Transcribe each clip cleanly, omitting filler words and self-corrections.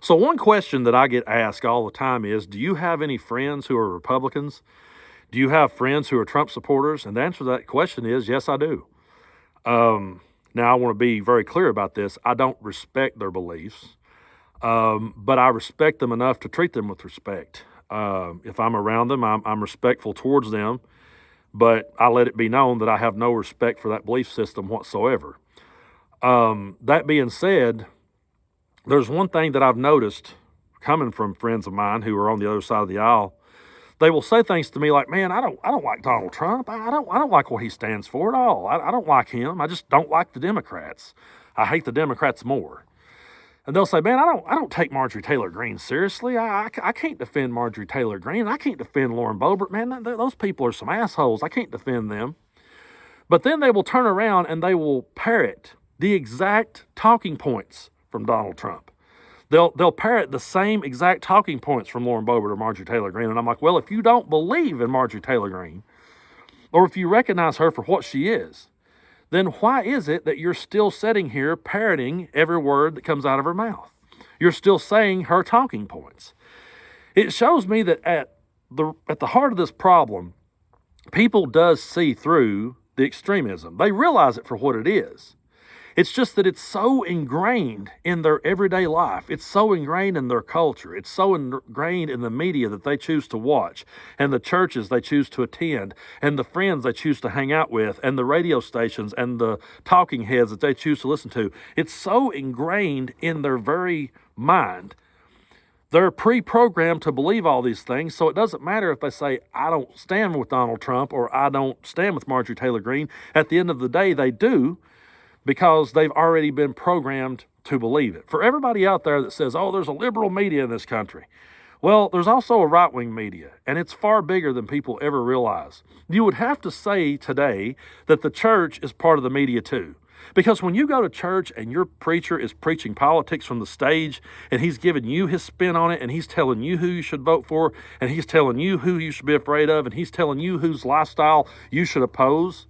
So one question that I get asked all the time is, do you have any friends who are Republicans? Do you have friends who are Trump supporters? And the answer to that question is, yes, I do. Now, I want to be very clear about this. I don't respect their beliefs, but I respect them enough to treat them with respect. If I'm around them, I'm respectful towards them, but I let it be known that I have no respect for that belief system whatsoever. That being said, there's one thing that I've noticed coming from friends of mine who are on the other side of the aisle. They will say things to me like, "Man, I don't like Donald Trump. I don't like what he stands for at all. I don't like him. I just don't like the Democrats. I hate the Democrats more." And they'll say, "Man, I don't take Marjorie Taylor Greene seriously. I can't defend Marjorie Taylor Greene. I can't defend Lauren Boebert. Man, those people are some assholes. I can't defend them." But then they will turn around and they will parrot the exact talking points from Donald Trump. They'll parrot the same exact talking points from Lauren Boebert or Marjorie Taylor Greene. And I'm like, well, if you don't believe in Marjorie Taylor Greene, or if you recognize her for what she is, then why is it that you're still sitting here parroting every word that comes out of her mouth? You're still saying her talking points. It shows me that at the heart of this problem, people does see through the extremism. They realize it for what it is. It's just that it's so ingrained in their everyday life. It's so ingrained in their culture. It's so ingrained in the media that they choose to watch, and the churches they choose to attend, and the friends they choose to hang out with, and the radio stations and the talking heads that they choose to listen to. It's so ingrained in their very mind. They're pre-programmed to believe all these things, so it doesn't matter if they say, "I don't stand with Donald Trump," or "I don't stand with Marjorie Taylor Greene." At the end of the day, they do, because they've already been programmed to believe it. For everybody out there that says, "Oh, there's a liberal media in this country," well, there's also a right-wing media, and it's far bigger than people ever realize. You would have to say today that the church is part of the media too. Because when you go to church and your preacher is preaching politics from the stage, and he's giving you his spin on it, and he's telling you who you should vote for, and he's telling you who you should be afraid of, and he's telling you whose lifestyle you should oppose,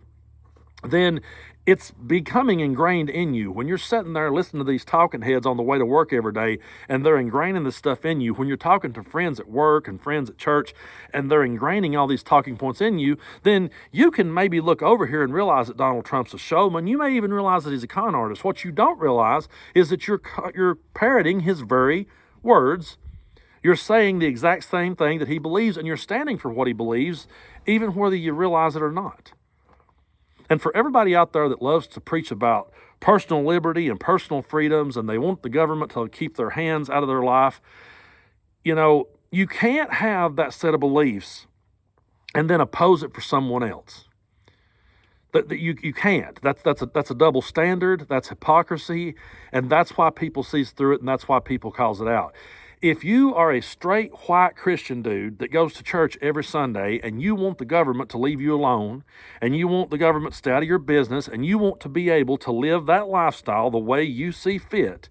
then it's becoming ingrained in you. When you're sitting there listening to these talking heads on the way to work every day, and they're ingraining this stuff in you, when you're talking to friends at work and friends at church, and they're ingraining all these talking points in you, then you can maybe look over here and realize that Donald Trump's a showman. You may even realize that he's a con artist. What you don't realize is that you're parroting his very words. You're saying the exact same thing that he believes, and you're standing for what he believes, even whether you realize it or not. And for everybody out there that loves to preach about personal liberty and personal freedoms, and they want the government to keep their hands out of their life, you can't have that set of beliefs and then oppose it for someone else. That you can't. That's a double standard. That's hypocrisy, and that's why people sees through it, and that's why people calls it out. If you are a straight white Christian dude that goes to church every Sunday, and you want the government to leave you alone, and you want the government to stay out of your business, and you want to be able to live that lifestyle the way you see fit,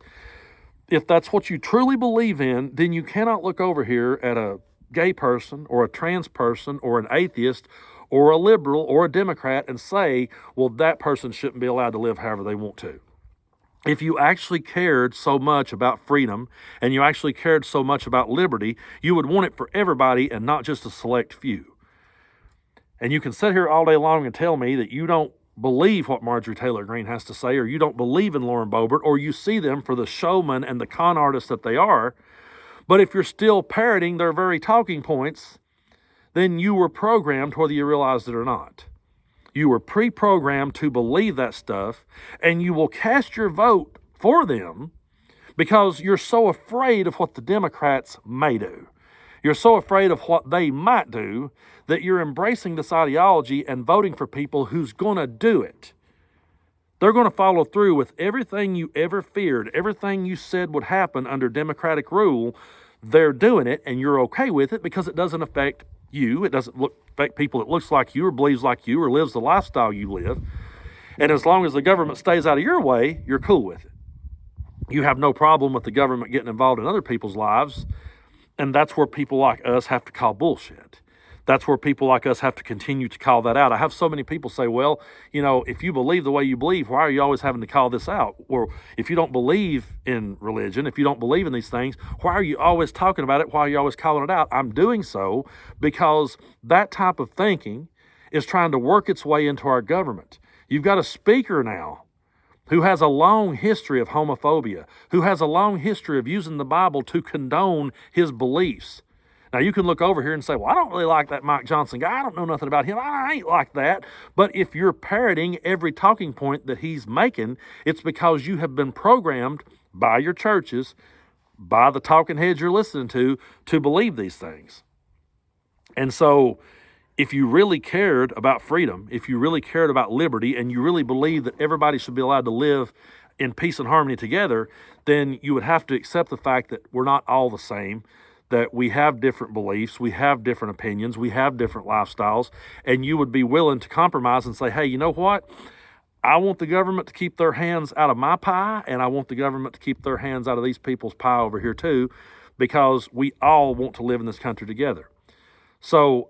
if that's what you truly believe in, then you cannot look over here at a gay person or a trans person or an atheist or a liberal or a Democrat and say, well, that person shouldn't be allowed to live however they want to. If you actually cared so much about freedom, and you actually cared so much about liberty, you would want it for everybody and not just a select few. And you can sit here all day long and tell me that you don't believe what Marjorie Taylor Greene has to say, or you don't believe in Lauren Boebert, or you see them for the showman and the con artists that they are. But if you're still parroting their very talking points, then you were programmed whether you realized it or not. You were pre-programmed to believe that stuff, and you will cast your vote for them because you're so afraid of what the Democrats may do. You're so afraid of what they might do that you're embracing this ideology and voting for people who's going to do it. They're going to follow through with everything you ever feared, everything you said would happen under Democratic rule. They're doing it, and you're okay with it because it doesn't affect you. It doesn't affect people that looks like you or believes like you or lives the lifestyle you live. And as long as the government stays out of your way, you're cool with it. You have no problem with the government getting involved in other people's lives, and that's where people like us have to call bullshit. That's where people like us have to continue to call that out. I have so many people say, well, if you believe the way you believe, why are you always having to call this out? Or if you don't believe in religion, if you don't believe in these things, why are you always talking about it? Why are you always calling it out? I'm doing so because that type of thinking is trying to work its way into our government. You've got a speaker now who has a long history of homophobia, who has a long history of using the Bible to condone his beliefs. Now, you can look over here and say, well, I don't really like that Mike Johnson guy. I don't know nothing about him. I ain't like that. But if you're parroting every talking point that he's making, it's because you have been programmed by your churches, by the talking heads you're listening to believe these things. And so if you really cared about freedom, if you really cared about liberty, and you really believe that everybody should be allowed to live in peace and harmony together, then you would have to accept the fact that we're not all the same, that we have different beliefs, we have different opinions, we have different lifestyles, and you would be willing to compromise and say, hey, you know what? I want the government to keep their hands out of my pie, and I want the government to keep their hands out of these people's pie over here too, because we all want to live in this country together. So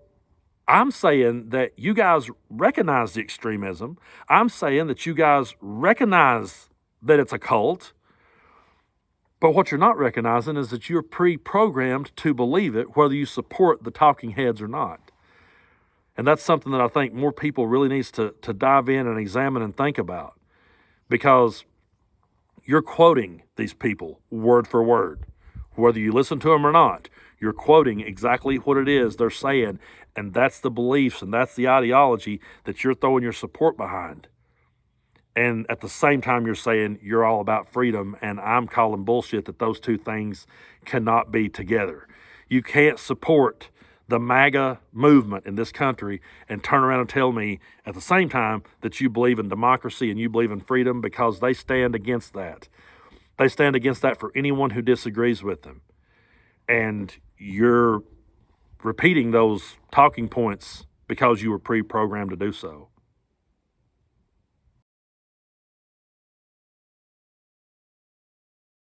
I'm saying that you guys recognize the extremism. I'm saying that you guys recognize that it's a cult. But what you're not recognizing is that you're pre-programmed to believe it, whether you support the talking heads or not. And that's something that I think more people really needs to dive in and examine and think about, because you're quoting these people word for word. Whether you listen to them or not, you're quoting exactly what it is they're saying, and that's the beliefs and that's the ideology that you're throwing your support behind. And at the same time, you're saying you're all about freedom, and I'm calling bullshit that those two things cannot be together. You can't support the Maga movement in this country and turn around and tell me at the same time that you believe in democracy and you believe in freedom, because they stand against that. They stand against that for anyone who disagrees with them. And you're repeating those talking points because you were pre-programmed to do so.